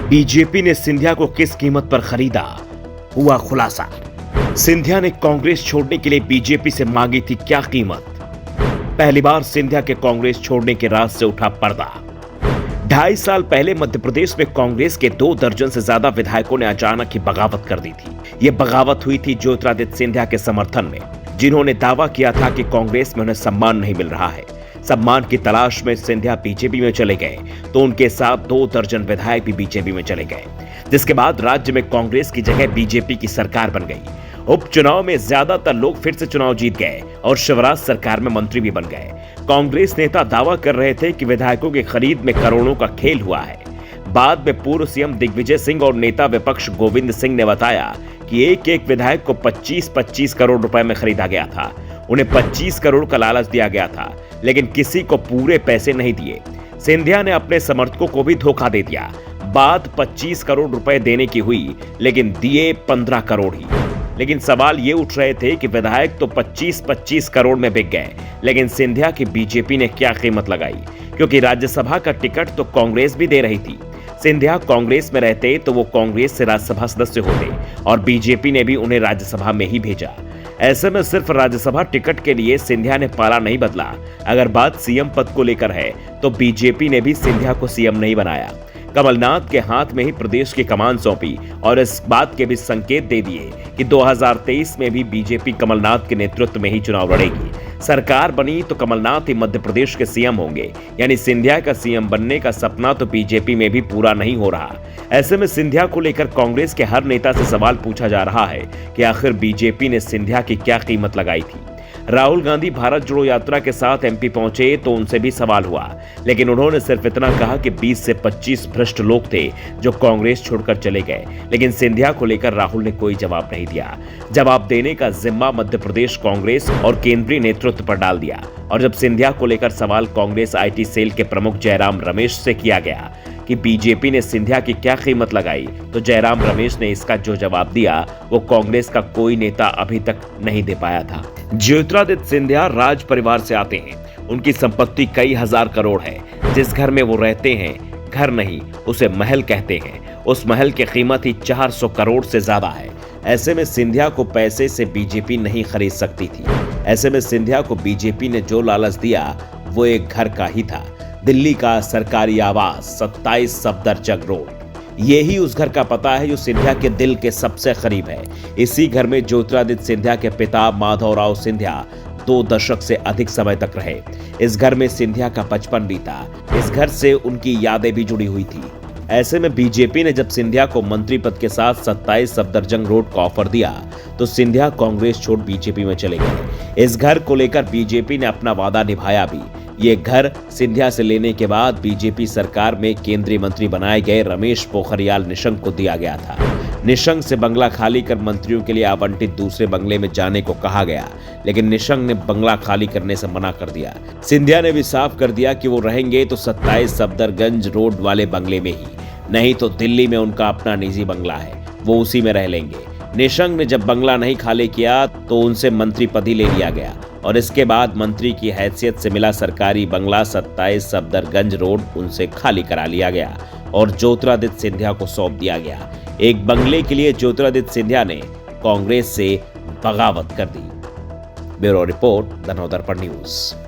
BJP ने सिंधिया को किस कीमत पर खरीदा, हुआ खुलासा। सिंधिया ने कांग्रेस छोड़ने के लिए बीजेपी से मांगी थी क्या कीमत। पहली बार सिंधिया के कांग्रेस छोड़ने के राज से उठा पर्दा। 2.5 साल पहले मध्य प्रदेश में कांग्रेस के 2 दर्जन से ज्यादा विधायकों ने अचानक ही बगावत कर दी थी। यह बगावत हुई थी ज्योतिरादित्य सिंधिया के समर्थन में, जिन्होंने दावा किया था कि कांग्रेस में उन्हें सम्मान नहीं मिल रहा है। सम्मान की तलाश में सिंधिया बीजेपी में चले गए तो उनके साथ 2 दर्जन विधायक भी बीजेपी में चले गए, जिसके बाद राज्य में कांग्रेस की जगह बीजेपी की सरकार बन गई। उपचुनाव में ज्यादातर लोग फिर से चुनाव जीत गए और शिवराज सरकार में मंत्री भी बन गए। कांग्रेस नेता दावा कर रहे थे कि विधायकों की खरीद में करोड़ों का खेल हुआ है। बाद में पूर्व सीएम दिग्विजय सिंह और नेता विपक्ष गोविंद सिंह ने बताया कि एक विधायक को 25-25 करोड़ रुपए में खरीदा गया था। उन्हें 25 करोड़ का लालच दिया गया था, लेकिन किसी को पूरे पैसे नहीं दिए। सिंधिया ने अपने समर्थकों को भी धोखा दे दिया। बात 25 करोड़ रुपए देने की हुई, लेकिन दिए 15 करोड़ ही। लेकिन सवाल ये उठ रहे थे कि विधायक तो 25-25 करोड़ में बिक गए, लेकिन सिंधिया की बीजेपी ने क्या कीमत लगाई, क्योंकि राज्यसभा का टिकट तो कांग्रेस भी दे रही थी। सिंधिया कांग्रेस में रहते तो वो कांग्रेस से राज्यसभा सदस्य होते और बीजेपी ने भी उन्हें राज्यसभा में ही भेजा। ऐसे में सिर्फ राज्यसभा टिकट के लिए सिंधिया ने पाला नहीं बदला। अगर बात सीएम पद को लेकर है तो बीजेपी ने भी सिंधिया को सीएम नहीं बनाया। कमलनाथ के हाथ में ही प्रदेश की कमान सौंपी और इस बात के भी संकेत दे दिए कि 2023 में भी बीजेपी कमलनाथ के नेतृत्व में ही चुनाव लड़ेगी। सरकार बनी तो कमलनाथ ही मध्य प्रदेश के सीएम होंगे, यानी सिंधिया का सीएम बनने का सपना तो बीजेपी में भी पूरा नहीं हो रहा। ऐसे में सिंधिया को लेकर कांग्रेस के हर नेता से सवाल पूछा जा रहा है कि आखिर बीजेपी ने सिंधिया की क्या कीमत लगाई थी। राहुल गांधी भारत जोड़ो यात्रा के साथ एमपी पहुंचे तो उनसे भी सवाल हुआ, लेकिन उन्होंने सिर्फ इतना कहा कि 20 से 25 भ्रष्ट लोग थे जो कांग्रेस छोड़कर चले गए। लेकिन सिंधिया को लेकर राहुल ने कोई जवाब नहीं दिया। जवाब देने का जिम्मा मध्य प्रदेश कांग्रेस और केंद्रीय नेतृत्व पर डाल दिया। और जब सिंधिया को लेकर सवाल कांग्रेस आईटी सेल के प्रमुख जयराम रमेश से किया गया कि बीजेपी ने सिंधिया की क्या कीमत लगाई, तो जयराम रमेश ने इसका जो जवाब दिया वो कांग्रेस का कोई नेता अभी तक नहीं दे पाया था। ज्योतिरादित्य सिंधिया राज परिवार से आते हैं। उनकी संपत्ति कई हजार करोड़ है। जिस घर में वो रहते हैं घर नहीं, उसे महल कहते हैं। उस महल की कीमत ही 400 करोड़ से ज्यादा है। ऐसे में सिंधिया को पैसे से बीजेपी नहीं खरीद सकती थी। ऐसे में सिंधिया को बीजेपी ने जो लालच दिया वो एक घर का ही था, दिल्ली का सरकारी आवास 27 सफदरजंग रोड। यही उस घर का पता है जो सिंधिया के दिल के सबसे करीब है। इसी घर में ज्योतिरादित्य सिंधिया के पिता माधवराव सिंधिया 2 दशक से अधिक समय तक रहे। इस घर में सिंधिया का बचपन बीता। इस घर से उनकी यादें भी जुड़ी हुई थी। ऐसे में बीजेपी ने जब सिंधिया को मंत्री पद के साथ 27 सफदरजंग रोड का ऑफर दिया तो सिंधिया कांग्रेस छोड़ बीजेपी में चले गए। इस घर को लेकर बीजेपी ने अपना वादा निभाया भी। ये घर सिंधिया से लेने के बाद बीजेपी सरकार में केंद्रीय मंत्री बनाए गए रमेश पोखरियाल निशंक को दिया गया था। निशंक से बंगला खाली कर मंत्रियों के लिए आवंटित दूसरे बंगले में जाने को कहा गया, लेकिन निशंक ने बंगला खाली करने से मना कर दिया। सिंधिया ने भी साफ कर दिया कि वो रहेंगे तो 27 सफदरजंग रोड वाले बंगले में ही, नहीं तो दिल्ली में उनका अपना निजी बंगला है, वो उसी में रह लेंगे। निशंक ने जब बंगला नहीं खाली किया तो उनसे मंत्री पद ही ले लिया गया और इसके बाद मंत्री की हैसियत से मिला सरकारी बंगला 27 सफदरजंग रोड उनसे खाली करा लिया गया और ज्योतिरादित्य सिंधिया को सौंप दिया गया। एक बंगले के लिए ज्योतिरादित्य सिंधिया ने कांग्रेस से बगावत कर दी। Bureau report, the Navdarpan news.